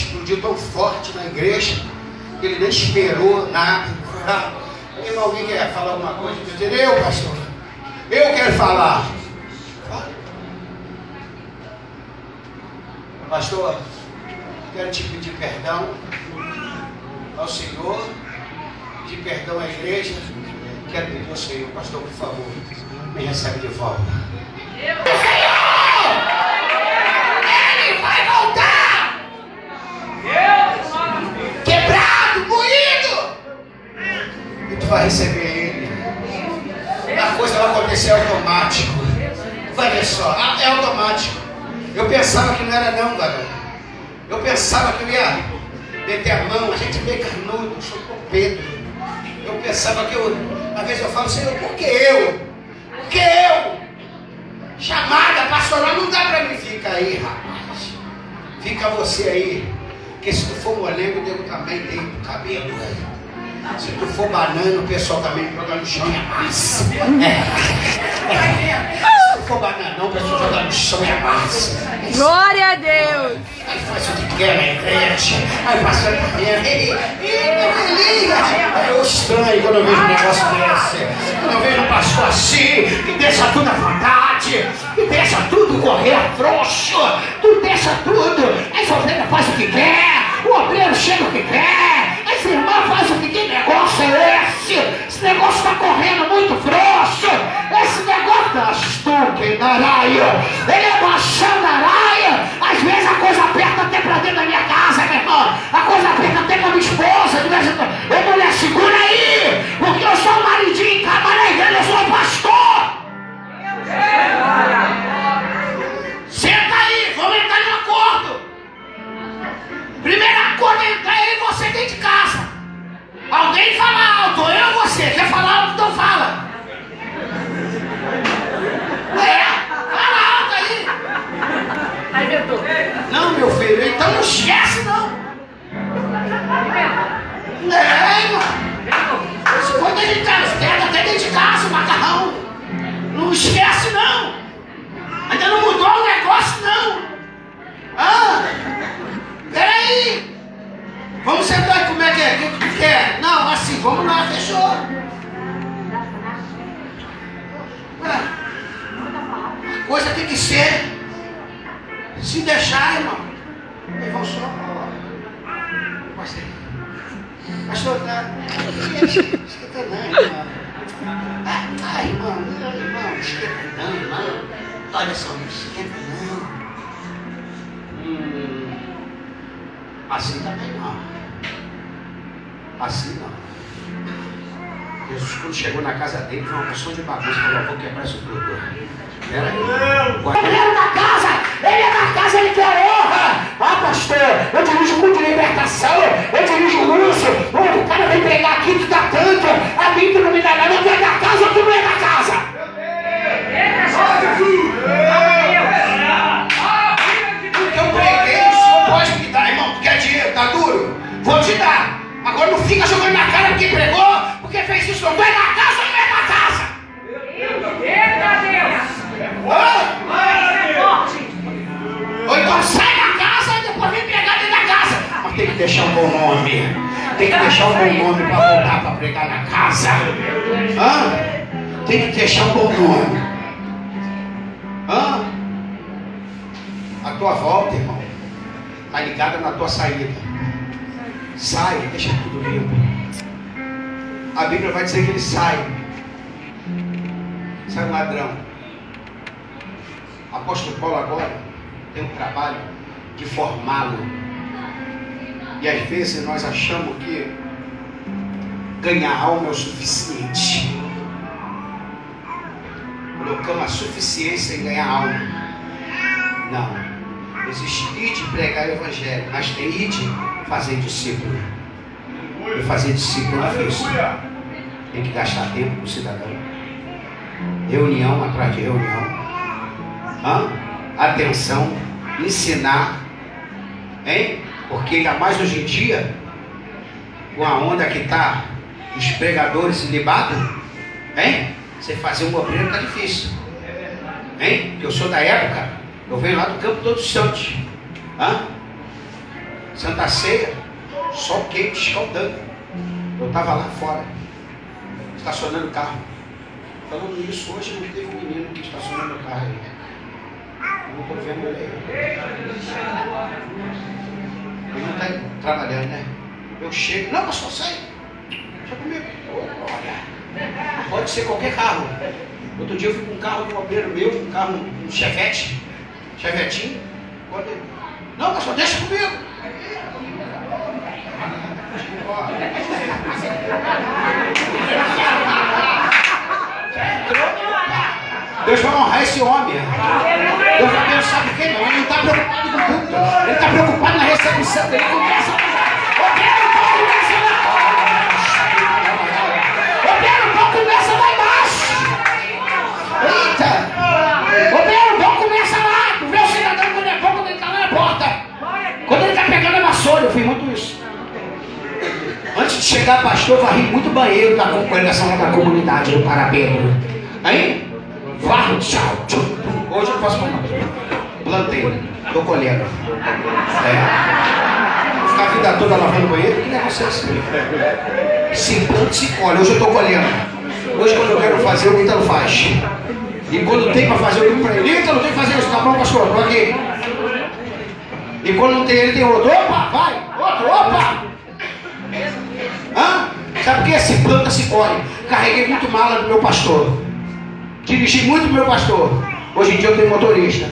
explodiu tão forte na igreja, que ele nem esperou nada. Irmão, alguém quer falar alguma coisa? Dizer, eu, pastor, eu quero falar. Pastor, quero te pedir perdão ao Senhor, pedir perdão à igreja. Quero pedir ao Senhor, pastor, por favor, me recebe de volta. Senhor! Ele vai voltar! Quebrado, moído! E tu vai receber ele. A coisa vai acontecer automático. Vai ver só, é automático. Eu pensava que não era não, garoto. Eu pensava que eu ia meter a mão, a gente meio carnudo, eu sou com Pedro. Eu pensava que às vezes eu falo, Senhor, por que eu? Por que eu? Chamada pastoral não dá pra mim. Fica aí, rapaz. Fica você aí. Porque se tu for molengo, Deus também tem do cabelo. Se tu for banana, o pessoal também joga no chão e amassa. Se tu for bananão, o pessoal joga no chão e amassa. Glória a Deus. Aí faz o que quer na igreja. Aí passa por mim. Eu estranho quando eu vejo um negócio desse. Quando eu vejo um pastor assim, que deixa tudo à vontade, que deixa tudo correr a frouxo, tu deixa tudo. Essa ovelha faz o que quer, o obreiro chega o que quer. Esse irmão faz o que quer. Negócio é esse? Esse negócio está correndo muito frouxo. Esse negócio da estuque na raia. Ele é baixando a raia. Às vezes a coisa aperta até para dentro da minha casa, meu irmão. A coisa aperta até com a minha esposa. De vez em quando. Ô mulher, segura aí. Porque eu sou o maridinho, acaba na igreja, eu sou o pastor. Senta aí, vamos entrar no acordo. Primeiro acordo é entrar eu e você dentro de casa. Alguém fala alto, eu ou você? Quer falar alto, então fala. Fala alto aí. Não, meu filho, então não esquece não. Irmão. Se for dentro de casa, pega até dentro de casa o macarrão. Não esquece não. Ainda não mudou o negócio não. Peraí. Vamos sentar e como é que é? O que tu quer? Não, assim, vamos lá, fechou. A coisa tem que ser. Se deixar, irmão. Eles vão só. Pastor, tá. Esquenta não, irmão. Irmão, esquenta não, irmão. Olha só, não esquenta não. Assim também não. Assim não. Jesus, quando chegou na casa dele, foi uma porção de bagunça. Falou, vou quebrar isso tudo. Ele é da casa, ele quer honra. Pastor, eu dirijo muito libertação, eu dirijo lúcio. O cara vem pregar aqui, tu dá tanto. A mim tu não me dá nada, eu venho da casa ou tu não é da casa? Porque eu preguei, o senhor pode me dar, irmão. Tu quer dinheiro, tá duro? Vou te dar. Agora não fica jogando na cara porque pregou, porque fez isso. Tu é da casa ou não é da casa? Ou então sai da casa e depois vem pregar dentro da casa. Mas tem que deixar um bom nome. Tem que deixar um bom nome para voltar para pregar na casa. Tem que deixar um bom nome. A tua volta, irmão, está ligada na tua saída. Sai, deixa tudo limpo. A Bíblia vai dizer que ele sai. Sai um ladrão. Apóstolo Paulo agora tem um trabalho de formá-lo. E às vezes nós achamos que ganhar alma é o suficiente. Colocamos a suficiência em ganhar alma. Não. Existe ir de pregar o evangelho, mas tem ir de fazer discípulo. E fazer discípulo é difícil. Tem que gastar tempo com o cidadão. Reunião atrás de reunião. Atenção, ensinar, hein? Porque ainda mais hoje em dia, com a onda que está, os pregadores libados, hein? Você fazer um obreiro está difícil, hein? Porque eu sou da época, eu venho lá do Campo Todos Santos, Santa Ceia, sol quente, escaldando. Eu estava lá fora, estacionando o carro. Falando isso, hoje não teve um menino que estacionou meu carro aí. Eu não estou vendo ele aí. Ele não está trabalhando, né? Eu chego, não, pastor, sai. Deixa comigo. Olha, pode ser qualquer carro. Outro dia eu fui com um carro de um obreiro meu, um carro, um Chevette, Chevetinho. Não, pastor, deixa comigo. Deus vai honrar esse homem. Deus vai pensar do que? Ele não está preocupado com tudo. Ele está preocupado na recepção. Ele começa a começa lá embaixo. Eita! O meu bom começa lá. Tu vê o cidadão quando é bom, quando ele está lá na porta. Quando ele está pegando a vassoura, eu fiz muito isso. Antes de chegar, pastor, varri muito banheiro da congregação da comunidade do Parapedro. Aí, varro, tchau, tchau. Hoje eu faço uma plantei, estou colhendo. Vou ficar a vida toda lavando banheiro, que negócio é esse? Se planta, se colhe. Hoje eu estou colhendo. Hoje, quando eu quero fazer, o Ítalo faz. E quando tem para fazer, eu digo para ele: Ítalo, tem que fazer isso, tá bom, pastor? Estou aqui. E quando não tem ele, tem outro. Opa, vai! Outro, opa! Hã? Sabe por que? Se planta, se colhe. Carreguei muito mala do meu pastor. Dirigi muito do meu pastor. Hoje em dia eu tenho motorista.